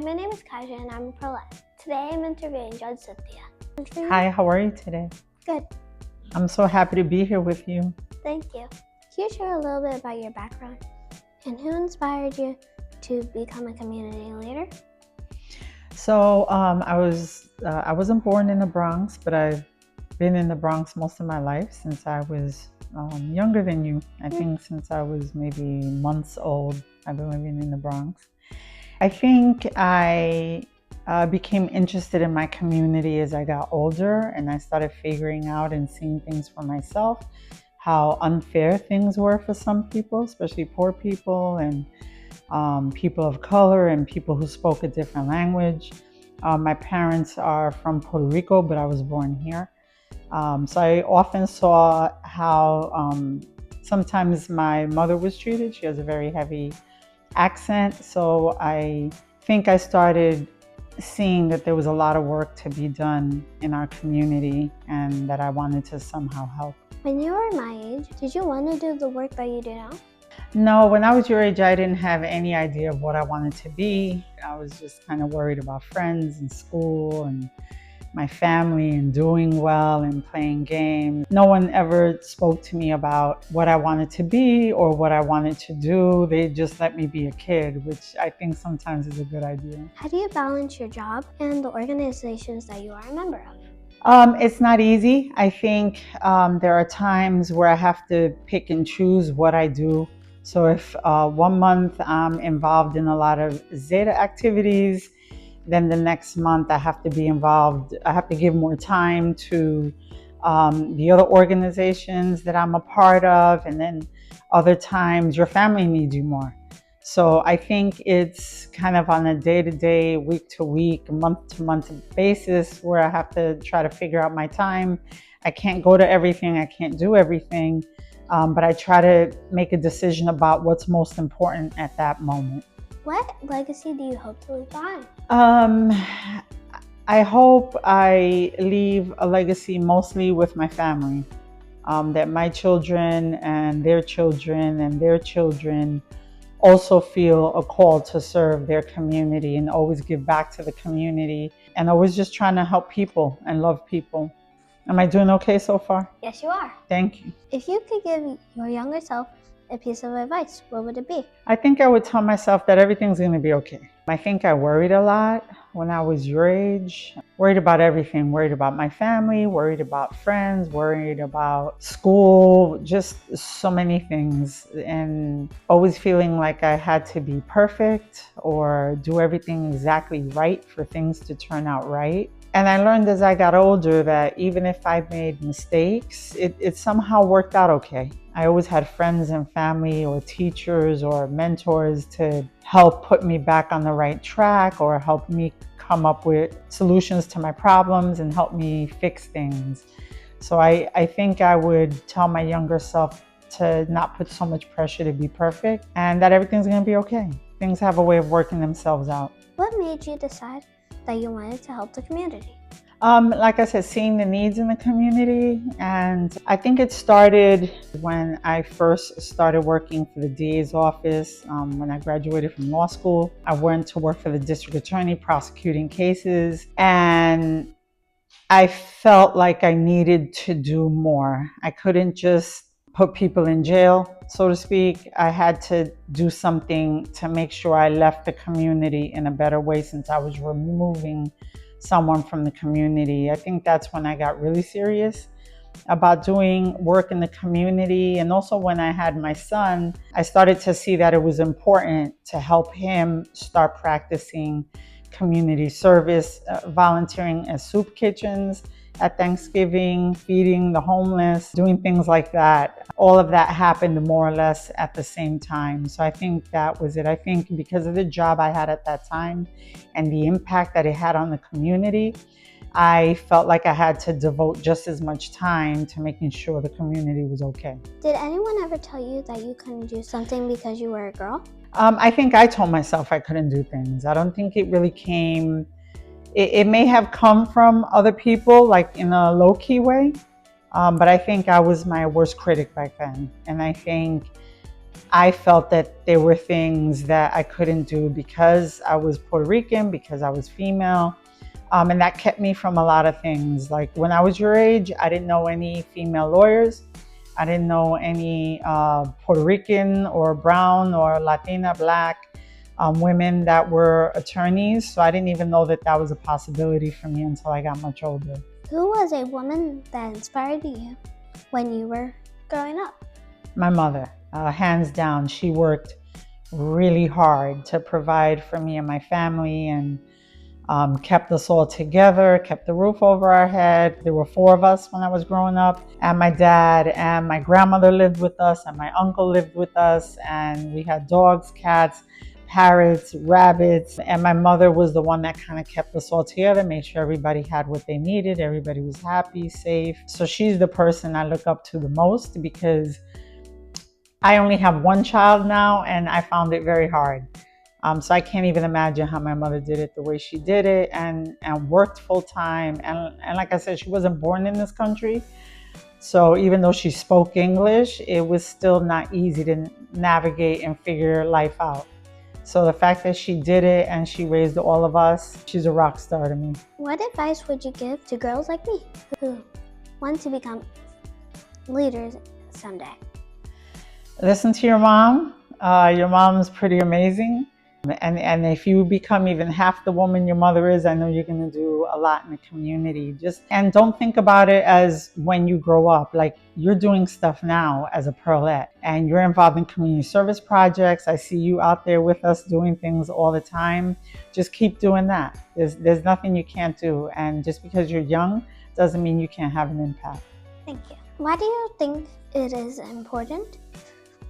my name is Kaija and I'm Pearlette. Today I'm interviewing Judge Cynthia. Hi, how are you today? Good. I'm so happy to be here with you. Thank you. Can you share a little bit about your background and who inspired you to become a community leader? So I wasn't born in the Bronx, but I've been in the Bronx most of my life since I was younger than you. I think since I was maybe months old, I've been living in the Bronx. I think I became interested in my community as I got older and I started figuring out and seeing things for myself, how unfair things were for some people, especially poor people and people of color and people who spoke a different language. My parents are from Puerto Rico, but I was born here. So I often saw how sometimes my mother was treated. She has a very heavy accent. So I think I started seeing that there was a lot of work to be done in our community and that I wanted to somehow help. When you were my age, did you want to do the work that you do now? No, when I was your age, I didn't have any idea of what I wanted to be. I was just kind of worried about friends and school and my family and doing well and playing games. No one ever spoke to me about what I wanted to be or what I wanted to do. They just let me be a kid, which I think sometimes is a good idea. How do you balance your job and the organizations that you are a member of? It's not easy. I think there are times where I have to pick and choose what I do. So if 1 month I'm involved in a lot of Zeta activities, then the next month I have to be involved. I have to give more time to the other organizations that I'm a part of. And then other times your family needs you more. So I think it's kind of on a day-to-day, week-to-week, month-to-month basis where I have to try to figure out my time. I can't go to everything. I can't do everything. But I try to make a decision about what's most important at that moment. What legacy do you hope to leave behind? I hope I leave a legacy mostly with my family, that my children and their children and their children also feel a call to serve their community and always give back to the community and always just trying to help people and love people. Am I doing okay so far? Yes, you are. Thank you. If you could give your younger self a piece of advice, what would it be? I think I would tell myself that everything's going to be okay. I think I worried a lot when I was your age. Worried about everything. Worried about my family, worried about friends, worried about school, just so many things. And always feeling like I had to be perfect or do everything exactly right for things to turn out right. And I learned as I got older that even if I made mistakes, it somehow worked out okay. I always had friends and family or teachers or mentors to help put me back on the right track or help me come up with solutions to my problems and help me fix things. So I think I would tell my younger self to not put so much pressure to be perfect and that everything's going to be okay. Things have a way of working themselves out. What made you decide that you wanted to help the community? Like I said, seeing the needs in the community. And I think it started when I first started working for the DA's office. When I graduated from law school, I went to work for the district attorney prosecuting cases. And I felt like I needed to do more. I couldn't just put people in jail, so to speak. I had to do something to make sure I left the community in a better way since I was removing someone from the community. I think that's when I got really serious about doing work in the community. And also when I had my son, I started to see that it was important to help him start practicing community service, volunteering at soup kitchens at Thanksgiving, feeding the homeless, doing things like that. All of that happened more or less at the same time. So I think that was it. I think because of the job I had at that time and the impact that it had on the community, I felt like I had to devote just as much time to making sure the community was okay. Did anyone ever tell you that you couldn't do something because you were a girl? I think I told myself I couldn't do things. I don't think it really came. It may have come from other people, like in a low-key way, but I think I was my worst critic back then. And I think I felt that there were things that I couldn't do because I was Puerto Rican, because I was female. And that kept me from a lot of things. Like when I was your age, I didn't know any female lawyers. I didn't know any Puerto Rican or brown or Latina, Black women that were attorneys. So I didn't even know that that was a possibility for me until I got much older. Who was a woman that inspired you when you were growing up? My mother, hands down. She worked really hard to provide for me and my family, and kept us all together, kept the roof over our head. There were 4 of us when I was growing up, and my dad and my grandmother lived with us, and my uncle lived with us, and we had dogs, cats, parrots, rabbits, and my mother was the one that kind of kept us all together, made sure everybody had what they needed, everybody was happy, safe. So she's the person I look up to the most, because I only have 1 child now, and I found it very hard. So I can't even imagine how my mother did it the way she did it, and worked full time. And like I said, she wasn't born in this country. So even though she spoke English, it was still not easy to navigate and figure life out. So the fact that she did it and she raised all of us, she's a rock star to me. What advice would you give to girls like me who want to become leaders someday? Listen to your mom. Your mom's pretty amazing. And if you become even half the woman your mother is, I know you're going to do a lot in the community. And don't think about it as when you grow up. Like, you're doing stuff now as a Pearlette, and you're involved in community service projects. I see you out there with us doing things all the time. Just keep doing that. There's nothing you can't do. And just because you're young doesn't mean you can't have an impact. Thank you. Why do you think it is important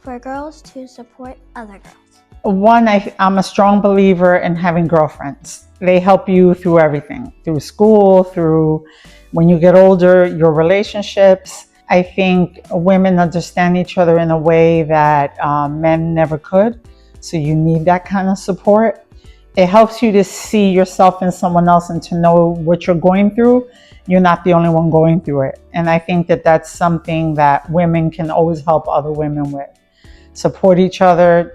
for girls to support other girls? One, I'm a strong believer in having girlfriends. They help you through everything, through school, through when you get older, your relationships. I think women understand each other in a way that men never could. So you need that kind of support. It helps you to see yourself in someone else and to know what you're going through. You're not the only one going through it. And I think that that's something that women can always help other women with. Support each other,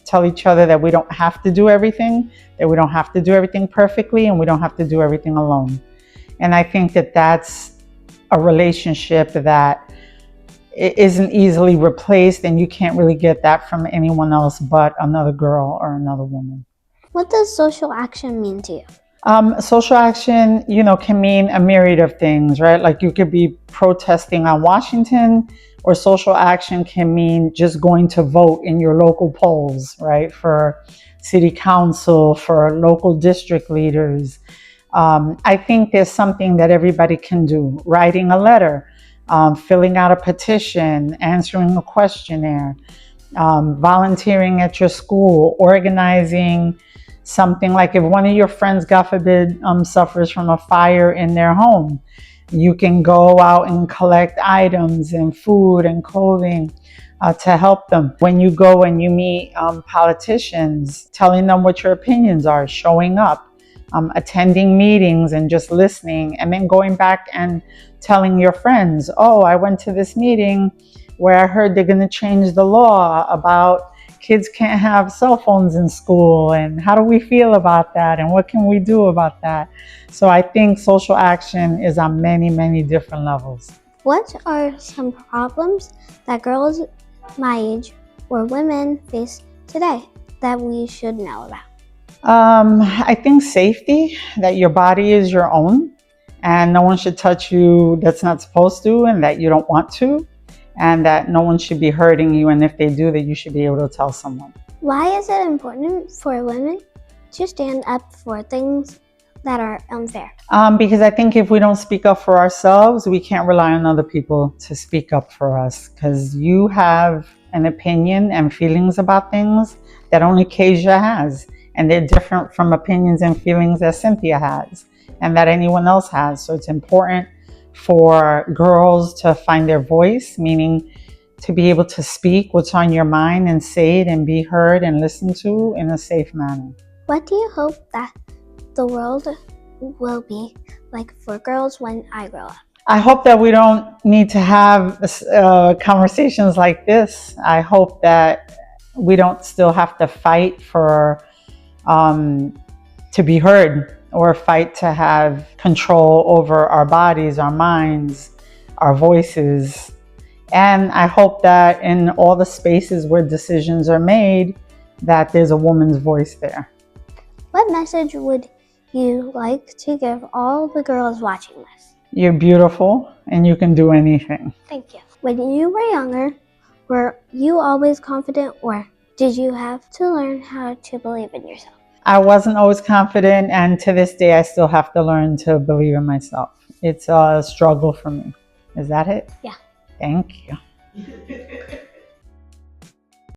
tell each other that we don't have to do everything, that we don't have to do everything perfectly, and we don't have to do everything alone. And I think that that's a relationship that isn't easily replaced, and you can't really get that from anyone else but another girl or another woman. What does social action mean to you? Social action, can mean a myriad of things, right? Like, you could be protesting on Washington, or social action can mean just going to vote in your local polls, right? For city council, for local district leaders. I think there's something that everybody can do. Writing a letter, filling out a petition, answering a questionnaire, volunteering at your school, organizing something. Like, if one of your friends, God forbid, suffers from a fire in their home, you can go out and collect items and food and clothing to help them. When you go and you meet politicians, telling them what your opinions are, showing up, attending meetings and just listening, and then going back and telling your friends, oh, I went to this meeting where I heard they're going to change the law about kids can't have cell phones in school, and how do we feel about that, and what can we do about that? So I think social action is on many, many different levels. What are some problems that girls my age or women face today that we should know about? I think safety, that your body is your own and no one should touch you that's not supposed to and that you don't want to, and that no one should be hurting you, and if they do, that you should be able to tell someone. Why is it important for women to stand up for things that are unfair? Because I think if we don't speak up for ourselves, we can't rely on other people to speak up for us, because you have an opinion and feelings about things that only Kaija has, and they're different from opinions and feelings that Cynthia has and that anyone else has. So it's important for girls to find their voice, meaning to be able to speak what's on your mind and say it and be heard and listened to in a safe manner. What do you hope that the world will be like for girls when I grow up? I hope that we don't need to have conversations like this. I hope that we don't still have to fight for to be heard, or fight to have control over our bodies, our minds, our voices. And I hope that in all the spaces where decisions are made, that there's a woman's voice there. What message would you like to give all the girls watching this? You're beautiful and you can do anything. Thank you. When you were younger, were you always confident, or did you have to learn how to believe in yourself? I wasn't always confident, and to this day I still have to learn to believe in myself. It's a struggle for me. Is that it? Yeah. Thank you.